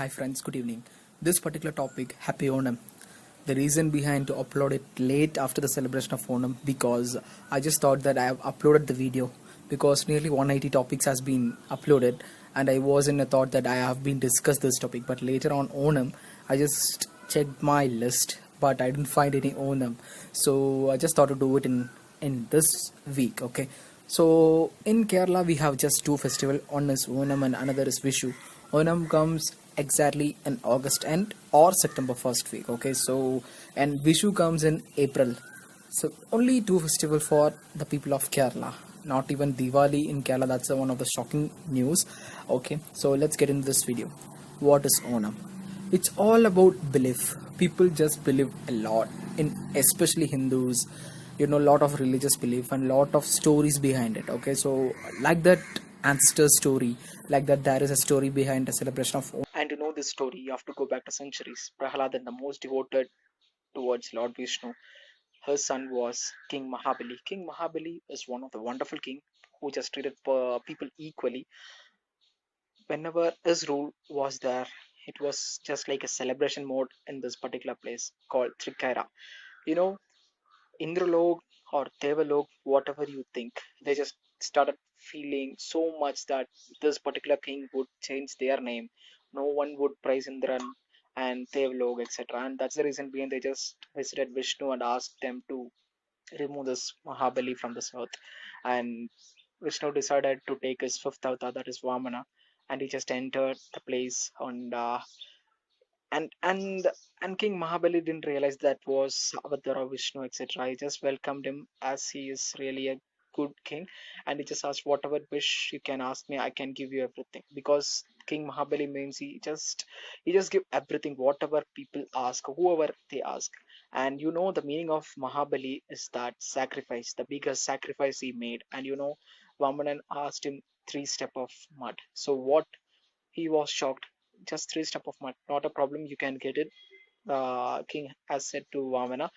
Hi friends, good evening. This particular topic, Happy Onam. The reason behind to upload it late after the celebration of Onam because I just thought that I have uploaded the video because nearly 180 topics has been uploaded and I was in a thought that I have been discussed this topic, but later on Onam I just checked my list but I didn't find any Onam, so I just thought to do it in this week. Okay, so in Kerala we have just two festivals. One is Onam and another is Vishu. Onam comes exactly in August end or September first week. Okay, so and Vishu comes in April. So only two festival for the people of Kerala. Not even Diwali in Kerala. That's one of the shocking news. Okay, so let's get into this video. What is Onam? It's all about belief. People just believe a lot in, especially Hindus. You know, lot of religious belief and lot of stories behind it. Okay, so like that ancestor story, like that there is a story behind the celebration of Onam. And to know this story, you have to go back to centuries. Prahalad, the most devoted towards Lord Vishnu, her son was King Mahabali. King Mahabali is one of the wonderful king who just treated people equally. Whenever his rule was there, it was just like a celebration mode in this particular place called Trikaira. You know, Indralok or Devalok, whatever you think, they just started feeling so much that this particular king would change their name. No one would praise Indran and Devalok, etc. And that's the reason behind they just visited Vishnu and asked them to remove this Mahabali from this earth. And Vishnu decided to take his fifth avatar, that is Vamana, and he just entered the place and and and King Mahabali didn't realize that was Avatar of Vishnu, etc. He just welcomed him as he is really a good king, and he just asked whatever wish you can ask me, I can give you everything. Because King Mahabali means he just give everything, whatever people ask, whoever they ask. And you know the meaning of Mahabali is that sacrifice, the biggest sacrifice he made. And you know, Vamanan asked him three step of mud. So what he was shocked. Just three step of mud, not a problem. You can get it. King has said to Vamana.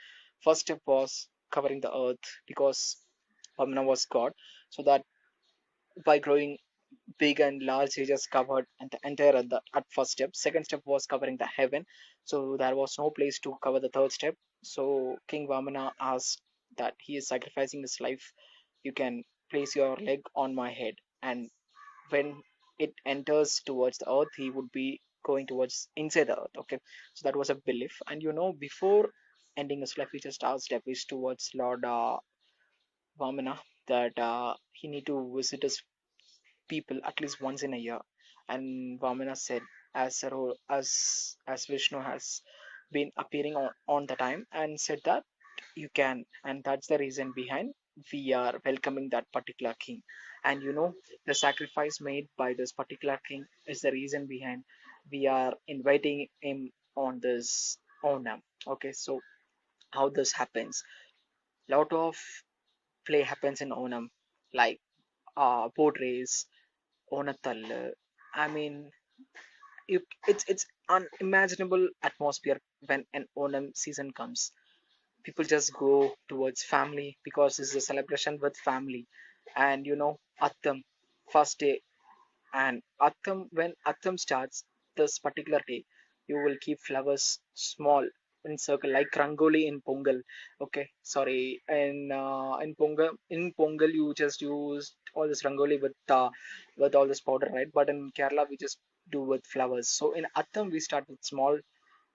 First step was covering the earth because Vamana was God. So that by growing big and large, he just covered and the entire at first step. Second step was covering the heaven. So there was no place to cover the third step. So King Vamana asked that he is sacrificing his life. You can place your leg on my head, and when it enters towards the earth, he would be going towards inside the earth. Okay, so that was a belief. And you know, before ending his life, he just asked a wish towards Lord Vamana that he need to visit his people at least once in a year. And Vamana said, as a role, as Vishnu has been appearing on the time, and said that you can. And that's the reason behind we are welcoming that particular king. And you know, the sacrifice made by this particular king is the reason behind we are inviting him on this Onam. Okay, so how this happens, lot of play happens in Onam, like boat race, Onatallu. I mean, it's unimaginable atmosphere when an Onam season comes. People just go towards family because it's a celebration with family. And you know, Attam, first day. And Attam, when Attam starts this particular day, you will keep flowers small in circle like Rangoli in Pongal. Okay, sorry, in Pongal you just use all this Rangoli with all this powder, right? But in Kerala we just do with flowers. So in Attam we start with small,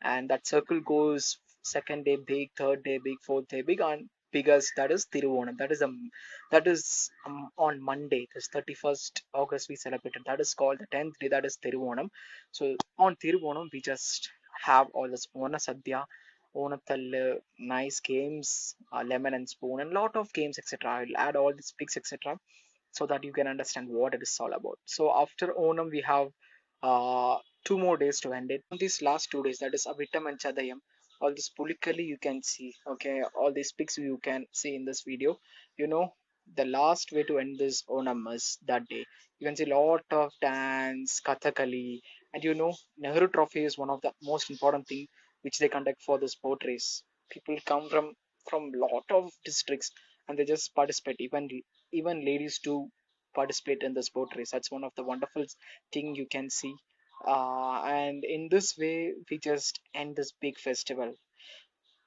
and that circle goes second day big, third day big, fourth day big, and biggest, that is Tiruvonam. That is on Monday, this 31st August we celebrated. That is called the 10th day, that is Tiruvonam. So on Tiruvonam we just have all this Ona Sadhya, Onathallu, nice games, lemon and spoon, and lot of games, etc. I'll add all these pics, etc., so that you can understand what it is all about. So after Onam, we have two more days to end it. On these last 2 days, that is Avitam and Chadayam, all this Pulikali you can see. Okay, all these pics you can see in this video. You know, the last way to end this Onam is that day. You can see lot of dance, Kathakali, and you know, Nehru Trophy is one of the most important thing which they conduct for this boat race. People come from lot of districts and they just participate. Even ladies do participate in the sport race. That's one of the wonderful thing you can see. And in this way we just end this big festival.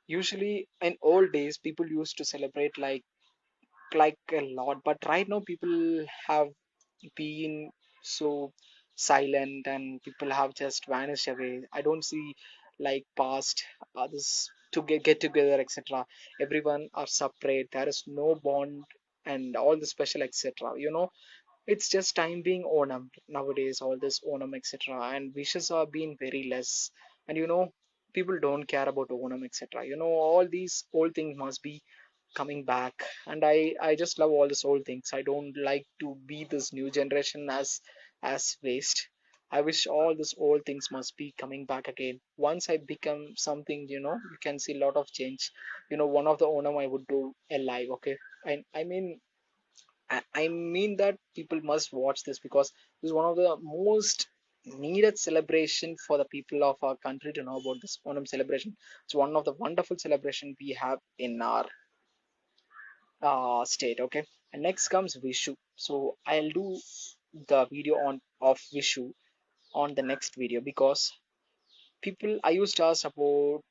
Usually in old days people used to celebrate like a lot, but right now people have been so silent and people have just vanished away. I don't see like past others to get together, etc. Everyone are separate, there is no bond and all the special, etc. It's just time being Onam nowadays, all this Onam, etc. And wishes are being very less. And people don't care about Onam, etc. All these old things must be coming back. And I just love all these old things. I don't like to be this new generation as waste. I wish all these old things must be coming back again. Once I become something, you can see a lot of change. One of the Onam I would do alive, okay? I mean, I mean that people must watch this because this is one of the most needed celebration for the people of our country to know about this Onam celebration. It's one of the wonderful celebration we have in our state. Okay, and next comes Vishu. So I'll do the video on of Vishu on the next video because people I used to ask about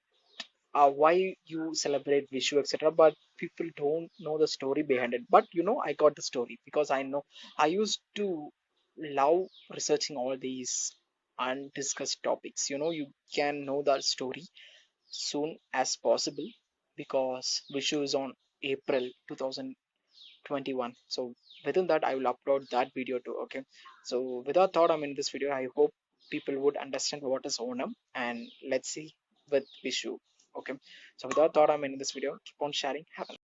why you celebrate Vishu, etc. But people don't know the story behind it. But I got the story because I know I used to love researching all these undiscussed topics. You can know the story soon as possible because Vishu is on April 2021. So within that, I will upload that video too. Okay. So without thought, I'm in this video. I hope people would understand what is Onam and let's see with Vishu. Okay. So without thought, I'm in this video. Keep on sharing. Have a